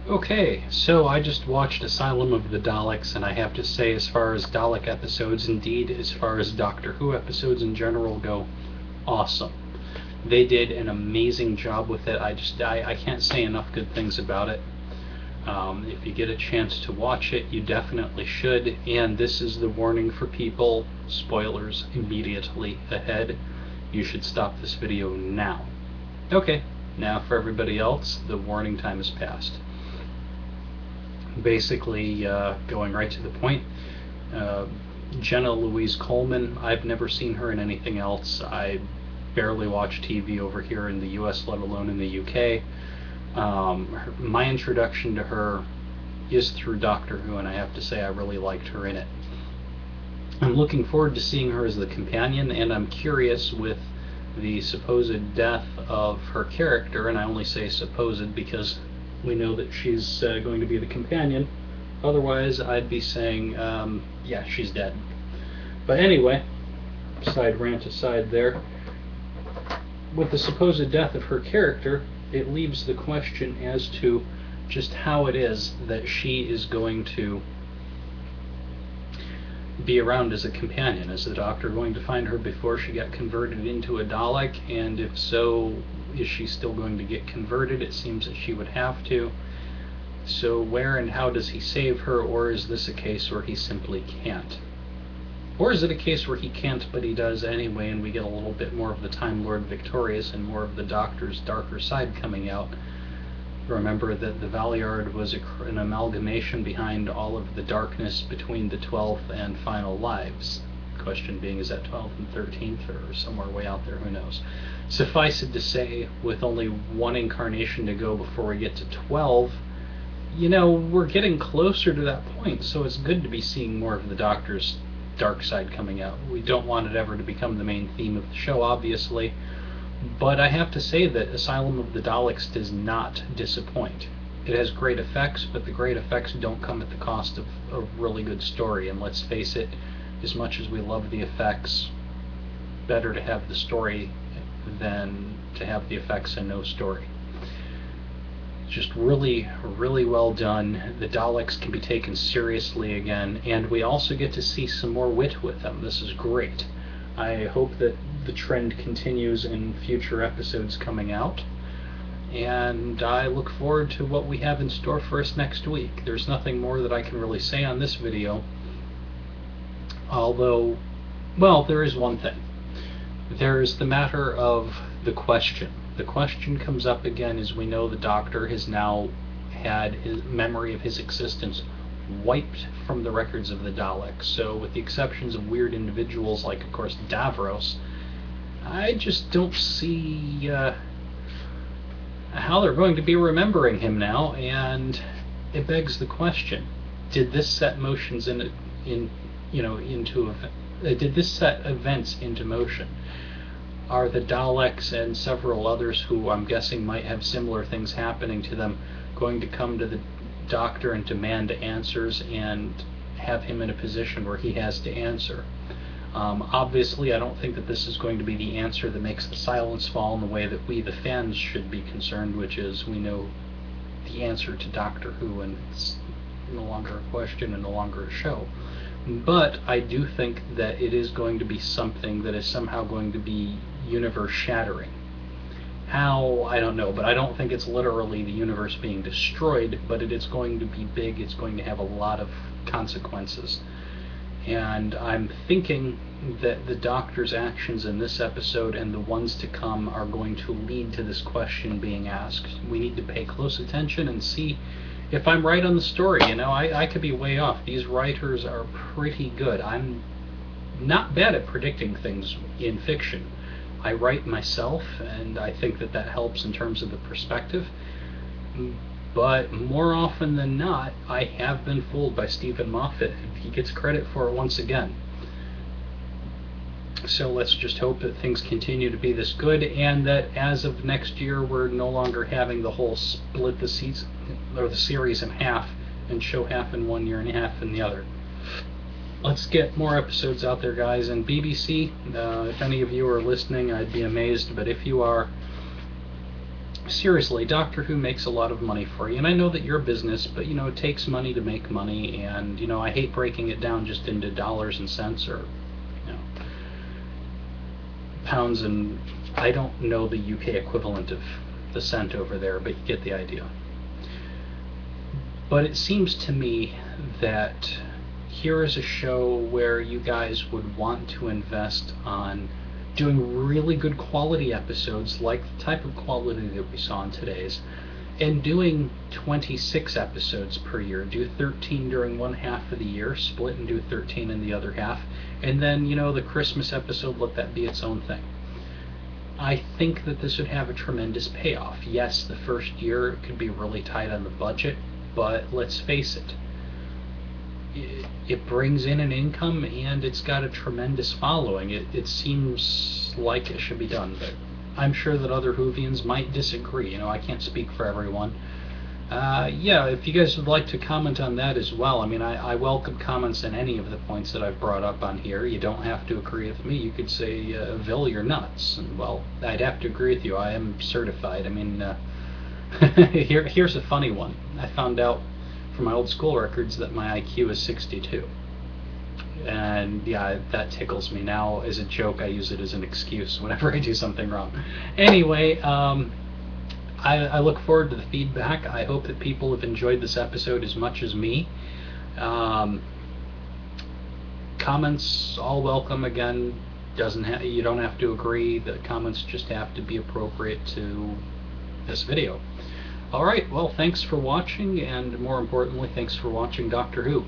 Okay, so I just watched Asylum of the Daleks, and I have to say, as far as Dalek episodes, indeed, as far as Doctor Who episodes in general go, awesome. They did an amazing job with it. I can't say enough good things about it. If you get a chance to watch it, you definitely should. And this is the warning for people. Spoilers immediately ahead. You should stop this video now. Okay, now for everybody else, the warning time has passed. Basically, going right to the point, Jena-Louise Coleman, I've never seen her in anything else. I barely watch TV over here in the US, let alone in the UK. My introduction to her is through Doctor Who, and I have to say I really liked her in it. I'm looking forward to seeing her as the companion, and I'm curious with the supposed death of her character, and I only say supposed because we know that she's going to be the companion. Otherwise, I'd be saying, yeah, she's dead. But anyway, side rant aside there, with the supposed death of her character, it leaves the question as to just how it is that she is going to be around as a companion. Is the Doctor going to find her before she got converted into a Dalek? And if so, is she still going to get converted? It seems that she would have to. So where and how does he save her, or is this a case where he simply can't? Or is it a case where he can't but he does anyway, and we get a little bit more of the Time Lord victorious and more of the Doctor's darker side coming out? Remember that the Valeyard was an amalgamation behind all of the darkness between the 12th and final lives. The question being, is that 12th and 13th, or somewhere way out there? Who knows? Suffice it to say, with only one incarnation to go before we get to 12, you know, we're getting closer to that point, so it's good to be seeing more of the Doctor's dark side coming out. We don't want it ever to become the main theme of the show, obviously, but I have to say that Asylum of the Daleks does not disappoint. It has great effects, but the great effects don't come at the cost of a really good story, and let's face it, as much as we love the effects, better to have the story than to have the effects and no story. Just really, really well done. The Daleks can be taken seriously again, and we also get to see some more wit with them. This is great. I hope that the trend continues in future episodes coming out, and I look forward to what we have in store for us next week. There's nothing more that I can really say on this video, although, well, there is one thing. There's the matter of the question. The question comes up again, as we know the Doctor has now had his memory of his existence wiped from the records of the Daleks. So with the exceptions of weird individuals like, of course, Davros, I just don't see how they're going to be remembering him now, and it begs the question: did this set motions did this set events into motion? Are the Daleks and several others who I'm guessing might have similar things happening to them going to come to the Doctor and demand answers and have him in a position where he has to answer? Obviously, I don't think that this is going to be the answer that makes the silence fall in the way that we, the fans, should be concerned, which is we know the answer to Doctor Who, and it's no longer a question and no longer a show. But I do think that it is going to be something that is somehow going to be universe-shattering. How, I don't know, but I don't think it's literally the universe being destroyed, but it is going to be big. It's going to have a lot of consequences. And I'm thinking that the Doctor's actions in this episode and the ones to come are going to lead to this question being asked. We need to pay close attention and see if I'm right on the story. You know, I could be way off. These writers are pretty good. I'm not bad at predicting things in fiction. I write myself, and I think that that helps in terms of the perspective. But more often than not, I have been fooled by Stephen Moffat, and he gets credit for it once again. So let's just hope that things continue to be this good, and that as of next year we're no longer having the whole split the season or the series in half and show half in one year and half in the other. Let's get more episodes out there, guys. And BBC, if any of you are listening, I'd be amazed, but if you are, seriously, Doctor Who makes a lot of money for you, and I know that you're a business, but it takes money to make money, and I hate breaking it down just into dollars and cents, or pounds, and I don't know the UK equivalent of the cent over there, but you get the idea. But it seems to me that here is a show where you guys would want to invest on doing really good quality episodes, like the type of quality that we saw in today's, and doing 26 episodes per year. Do 13 during one half of the year, split and do 13 in the other half, and then the Christmas episode, let that be its own thing. I think that this would have a tremendous payoff. Yes, the first year it could be really tight on the budget, but let's face it, it brings in an income, and it's got a tremendous following. It seems like it should be done, but I'm sure that other Whovians might disagree. I can't speak for everyone. Yeah, if you guys would like to comment on that as well. I mean, I welcome comments on any of the points that I've brought up on here. You don't have to agree with me. You could say, Vil, you're nuts. And, well, I'd have to agree with you. I am certified. I mean, here's a funny one. I found out from my old school records that my IQ is 62. And yeah, that tickles me. Now, as a joke, I use it as an excuse whenever I do something wrong. Anyway, I look forward to the feedback. I hope that people have enjoyed this episode as much as me. Comments, all welcome. Again, you don't have to agree. The comments just have to be appropriate to this video. Alright, well, thanks for watching, and more importantly, thanks for watching Doctor Who.